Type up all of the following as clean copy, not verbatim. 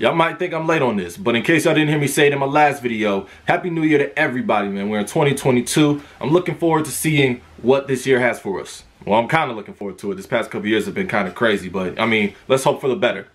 Y'all might think I'm late on this, but in case y'all didn't hear me say it in my last video, Happy New Year to everybody, man. We're in 2022. I'm looking forward to seeing what this year has for us. Well, I'm kind of looking forward to it. This past couple years have been kind of crazy, but I mean, let's hope for the better.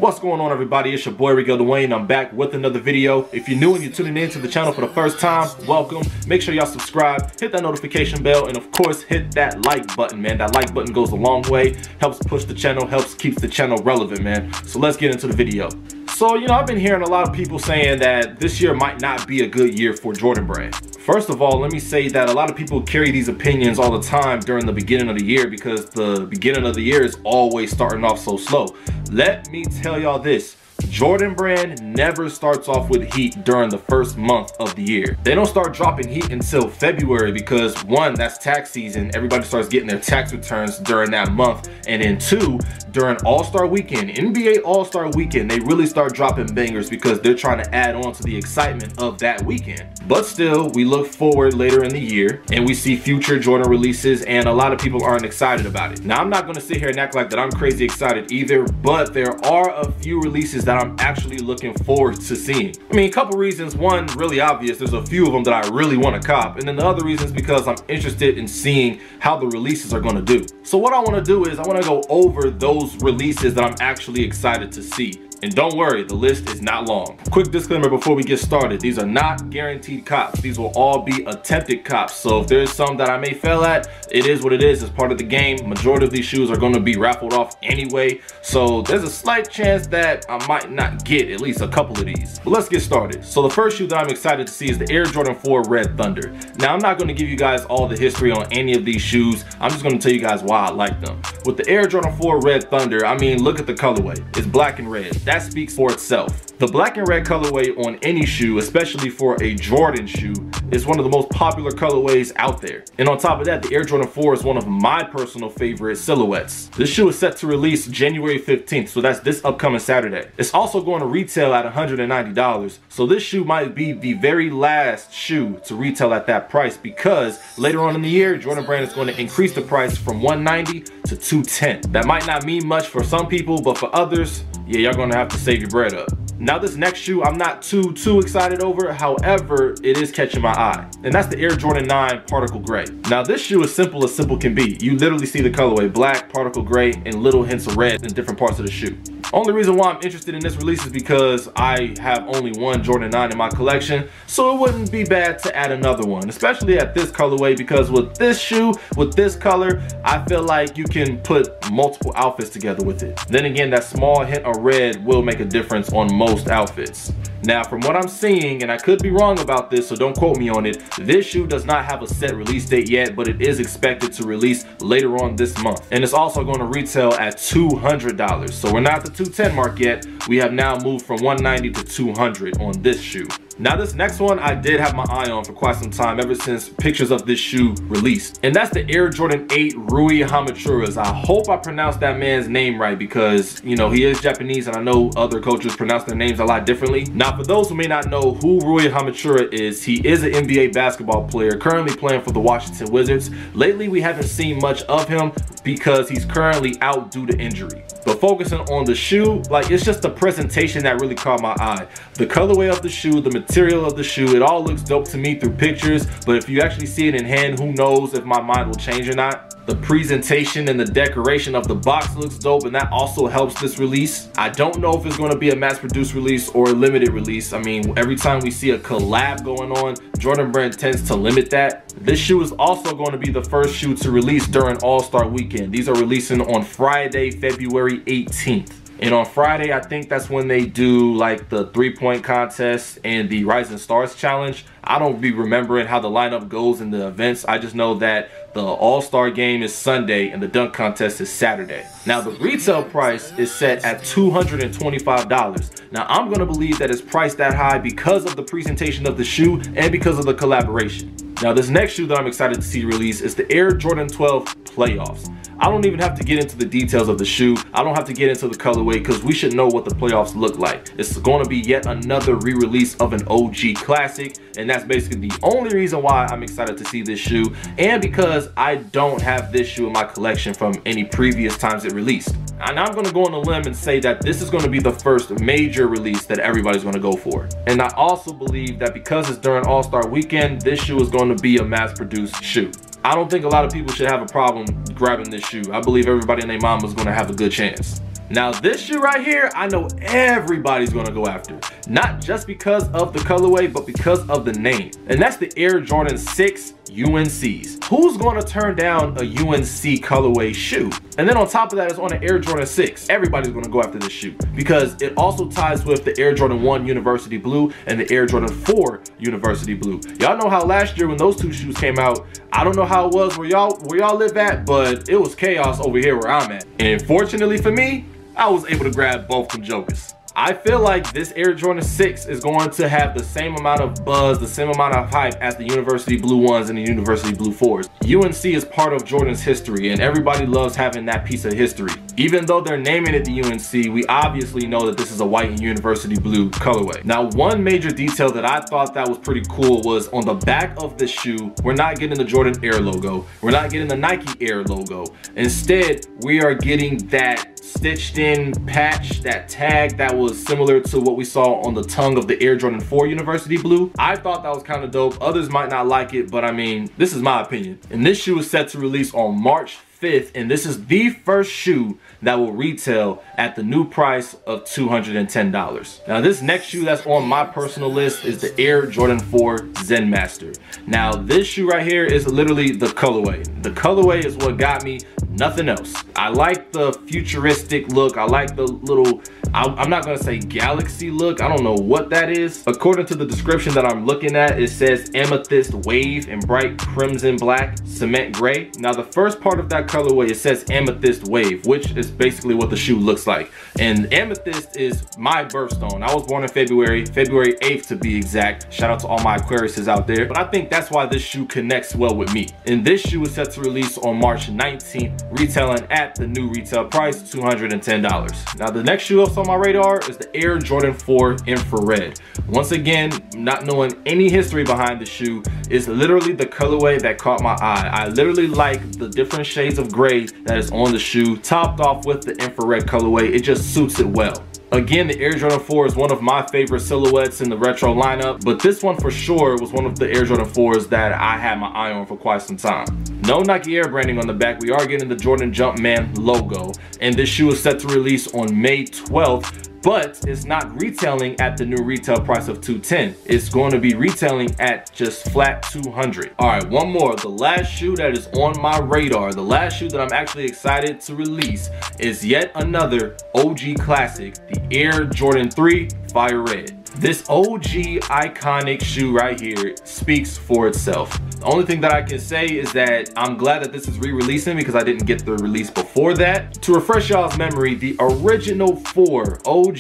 What's going on, everybody? It's your boy Miguel Dwayne. I'm back with another video. If you're new and you're tuning in to the channel for the first time, welcome. Make sure y'all subscribe, hit that notification bell, and of course hit that like button, man. That like button goes a long way, helps push the channel, helps keep the channel relevant, man. So let's get into the video. So, you know, I've been hearing a lot of people saying that this year might not be a good year for Jordan Brand. First of all, let me say that a lot of people carry these opinions all the time during the beginning of the year because the beginning of the year is always starting off so slow. Let me tell y'all this. Jordan Brand never starts off with heat during the first month of the year. They don't start dropping heat until February because one, that's tax season. Everybody starts getting their tax returns during that month. And then two, during All-Star Weekend, NBA All-Star Weekend, they really start dropping bangers because they're trying to add on to the excitement of that weekend. But still, we look forward later in the year and we see future Jordan releases, and a lot of people aren't excited about it. Now, I'm not gonna sit here and act like that I'm crazy excited either, but there are a few releases that I'm actually looking forward to seeing. I mean, a couple reasons. One, really obvious, there's a few of them that I really want to cop, and then the other reason is because I'm interested in seeing how the releases are going to do. So what I want to do is I want to go over those releases that I'm actually excited to see. And don't worry, the list is not long. Quick disclaimer before we get started. These are not guaranteed cops. These will all be attempted cops. So if there's some that I may fail at, it is what it is. It's part of the game. Majority of these shoes are going to be raffled off anyway. So there's a slight chance that I might not get at least a couple of these. But let's get started. So the first shoe that I'm excited to see is the Air Jordan 4 Red Thunder. Now, I'm not going to give you guys all the history on any of these shoes. I'm just going to tell you guys why I like them. With the Air Jordan 4 Red Thunder, I mean, look at the colorway. It's black and red. That speaks for itself. The black and red colorway on any shoe, especially for a Jordan shoe, is one of the most popular colorways out there. And on top of that, the Air Jordan 4 is one of my personal favorite silhouettes. This shoe is set to release January 15th, so that's this upcoming Saturday. It's also going to retail at $190, so this shoe might be the very last shoe to retail at that price because later on in the year, Jordan Brand is going to increase the price from $190 to $210. That might not mean much for some people, but for others, yeah, y'all gonna have to save your bread up. Now, this next shoe I'm not too excited over, however, it is catching my eye. And that's the Air Jordan 9 Particle Gray. Now, this shoe is simple as simple can be. You literally see the colorway, black, particle gray, and little hints of red in different parts of the shoe. Only reason why I'm interested in this release is because I have only one Jordan 9 in my collection, so it wouldn't be bad to add another one, especially at this colorway, because with this shoe, with this color, I feel like you can put multiple outfits together with it. Then again, that small hint of red will make a difference on most outfits. Now, from what I'm seeing, and I could be wrong about this, so don't quote me on it, this shoe does not have a set release date yet, but it is expected to release later on this month. And it's also going to retail at $200. So we're not at the $210 mark yet. We have now moved from $190 to $200 on this shoe. Now, this next one I did have my eye on for quite some time, ever since pictures of this shoe released. And that's the Air Jordan 8 Rui Hamaturis. I hope I pronounced that man's name right because, you know, he is Japanese and I know other cultures pronounce their names a lot differently. Now, for those who may not know who Rui Hamaturis is, he is an NBA basketball player currently playing for the Washington Wizards. Lately, we haven't seen much of him because he's currently out due to injury. But focusing on the shoe, like, it's just the presentation that really caught my eye. The colorway of the shoe, the material of the shoe, it all looks dope to me through pictures, but if you actually see it in hand, who knows if my mind will change or not. The presentation and the decoration of the box looks dope, and that also helps this release. I don't know if it's going to be a mass-produced release or a limited release. I mean, every time we see a collab going on, Jordan Brand tends to limit that. This shoe is also going to be the first shoe to release during All-Star Weekend. These are releasing on Friday, February 18th. And on Friday, I think that's when they do like the 3-point contest and the Rising Stars challenge. I don't be remembering how the lineup goes in the events. I just know that the All-Star game is Sunday and the dunk contest is Saturday. Now, the retail price is set at $225. Now, I'm gonna believe that it's priced that high because of the presentation of the shoe and because of the collaboration. Now, this next shoe that I'm excited to see release is the Air Jordan 12 Playoffs. I don't even have to get into the details of the shoe. I don't have to get into the colorway because we should know what the playoffs look like. It's going to be yet another re-release of an OG classic, and that's basically the only reason why I'm excited to see this shoe, and because I don't have this shoe in my collection from any previous times it released. And I'm going to go on a limb and say that this is going to be the first major release that everybody's going to go for. And I also believe that because it's during All-Star Weekend, this shoe is going to be a mass-produced shoe. I don't think a lot of people should have a problem grabbing this shoe. I believe everybody and their mama is going to have a good chance. Now this shoe right here, I know everybody's gonna go after. Not just because of the colorway, but because of the name. And that's the Air Jordan 6 UNCs. Who's gonna turn down a UNC colorway shoe? And then on top of that, it's on an Air Jordan 6. Everybody's gonna go after this shoe because it also ties with the Air Jordan 1 University Blue and the Air Jordan 4 University Blue. Y'all know how last year when those two shoes came out, I don't know how it was where y'all live at, but it was chaos over here where I'm at. And fortunately for me, I was able to grab both them jokers. I feel like this Air Jordan 6 is going to have the same amount of buzz, the same amount of hype as the University Blue 1s and the University Blue 4s. UNC is part of Jordan's history, and everybody loves having that piece of history. Even though they're naming it the UNC, we obviously know that this is a white and University Blue colorway. Now, one major detail that I thought that was pretty cool was on the back of this shoe, we're not getting the Jordan Air logo. We're not getting the Nike Air logo. Instead, we are getting that stitched in patch, that tag that was similar to what we saw on the tongue of the Air Jordan 4 University Blue. I thought that was kind of dope. Others might not like it, but I mean, this is my opinion. And this shoe is set to release on March 5th, and this is the first shoe that will retail at the new price of $210. Now this next shoe that's on my personal list is the Air Jordan 4 Zen Master. Now this shoe right here is literally the colorway. The colorway is what got me, nothing else. I like the futuristic look. I like the little, I'm not gonna say galaxy look. I don't know what that is. According to the description that I'm looking at, it says amethyst wave in bright crimson black, cement gray. Now the first part of that colorway, it says amethyst wave, which is basically what the shoe looks like. And amethyst is my birthstone. I was born in February 8th to be exact. Shout out to all my Aquariuses out there. But I think that's why this shoe connects well with me. And this shoe is set to release on March 19th, retailing at the new retail price, $210. Now the next shoe on my radar is the Air Jordan 4 Infrared. Once again, not knowing any history behind the shoe, is literally the colorway that caught my eye. I literally like the different shades of gray that is on the shoe, topped off with the infrared colorway. It just suits it well. Again, the Air Jordan 4 is one of my favorite silhouettes in the retro lineup, but this one for sure was one of the Air Jordan 4s that I had my eye on for quite some time. No Nike Air branding on the back. We are getting the Jordan Jumpman logo, and this shoe is set to release on May 12th, but it's not retailing at the new retail price of $210. It's going to be retailing at just flat $200. All right, one more. The last shoe that is on my radar, the last shoe that I'm actually excited to release is yet another OG classic, the Air Jordan 3 Fire Red. This OG iconic shoe right here speaks for itself. The only thing that I can say is that I'm glad that this is re-releasing because I didn't get the release before that. To refresh y'all's memory, the original 4 OG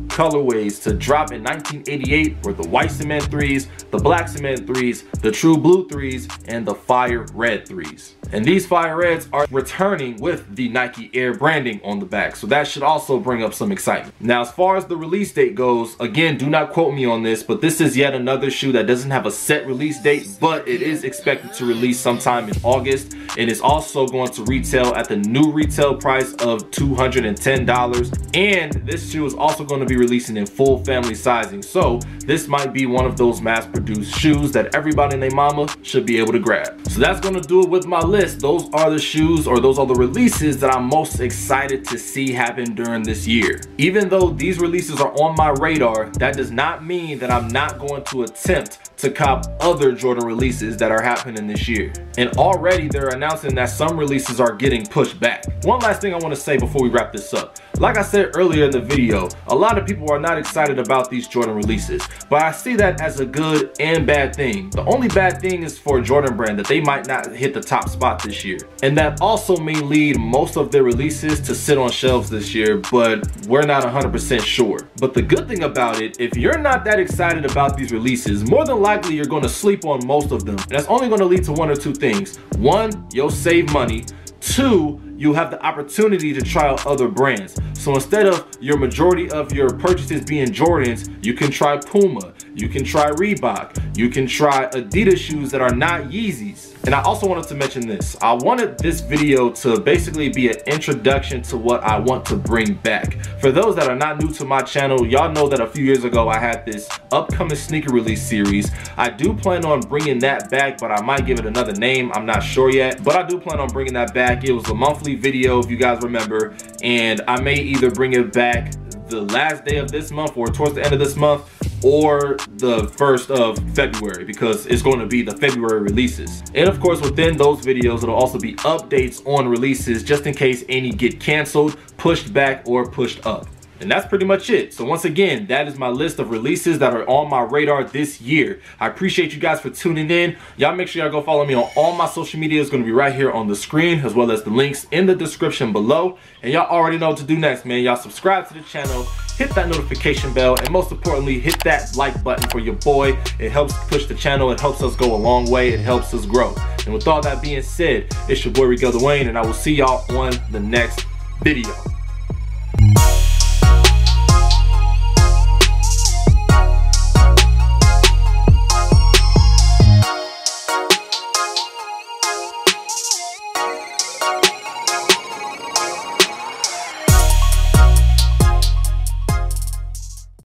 colorways to drop in 1988 were the white cement 3s, the black cement 3s, the true blue 3s, and the fire red 3s. And these fire reds are returning with the Nike Air branding on the back, so that should also bring up some excitement. Now, as far as the release date goes, again, do not quote me on this, but this is yet another shoe that doesn't have a set release date, but it is expected to release sometime in August, and it's also going to retail at the new retail price of $210. And this shoe is also going to be releasing in full family sizing, so this might be one of those mass-produced shoes that everybody and their mama should be able to grab. So that's going to do it with my list. Those are the shoes, or those are the releases that I'm most excited to see happen during this year. Even though these releases are on my radar, that does not mean that I'm not going to attempt to cop other Jordan releases that are happening this year. And already they're announcing that some releases are getting pushed back. One last thing I want to say before we wrap this up. Like I said earlier in the video, a lot of people are not excited about these Jordan releases, but I see that as a good and bad thing. The only bad thing is for Jordan brand that they might not hit the top spot this year. And that also may lead most of their releases to sit on shelves this year, but we're not 100% sure. But the good thing about it, if you're not that excited about these releases, more than likely you're going to sleep on most of them. And that's only going to lead to one or two things. One, you'll save money. 2, you'll have the opportunity to try out other brands. So instead of your majority of your purchases being Jordans, you can try Puma, you can try Reebok, you can try Adidas shoes that are not Yeezys. And I also wanted to mention this. I wanted this video to basically be an introduction to what I want to bring back. For those that are not new to my channel, y'all know that a few years ago I had this upcoming sneaker release series. I do plan on bringing that back, but I might give it another name. I'm not sure yet, but I do plan on bringing that back. It was a monthly video, if you guys remember, and I may either bring it back the last day of this month or towards the end of this month, or the 1st of February, because it's going to be the February releases. And of course, within those videos, it'll also be updates on releases just in case any get canceled, pushed back, or pushed up. And that's pretty much it. So once again, that is my list of releases that are on my radar this year. I appreciate you guys for tuning in. Y'all make sure y'all go follow me on all my social media. It's going to be right here on the screen, as well as the links in the description below. And y'all already know what to do next, man. Y'all subscribe to the channel, hit that notification bell, and most importantly, hit that like button for your boy. It helps push the channel. It helps us go a long way. It helps us grow. And with all that being said, it's your boy Rico Dwayne, and I will see y'all on the next video.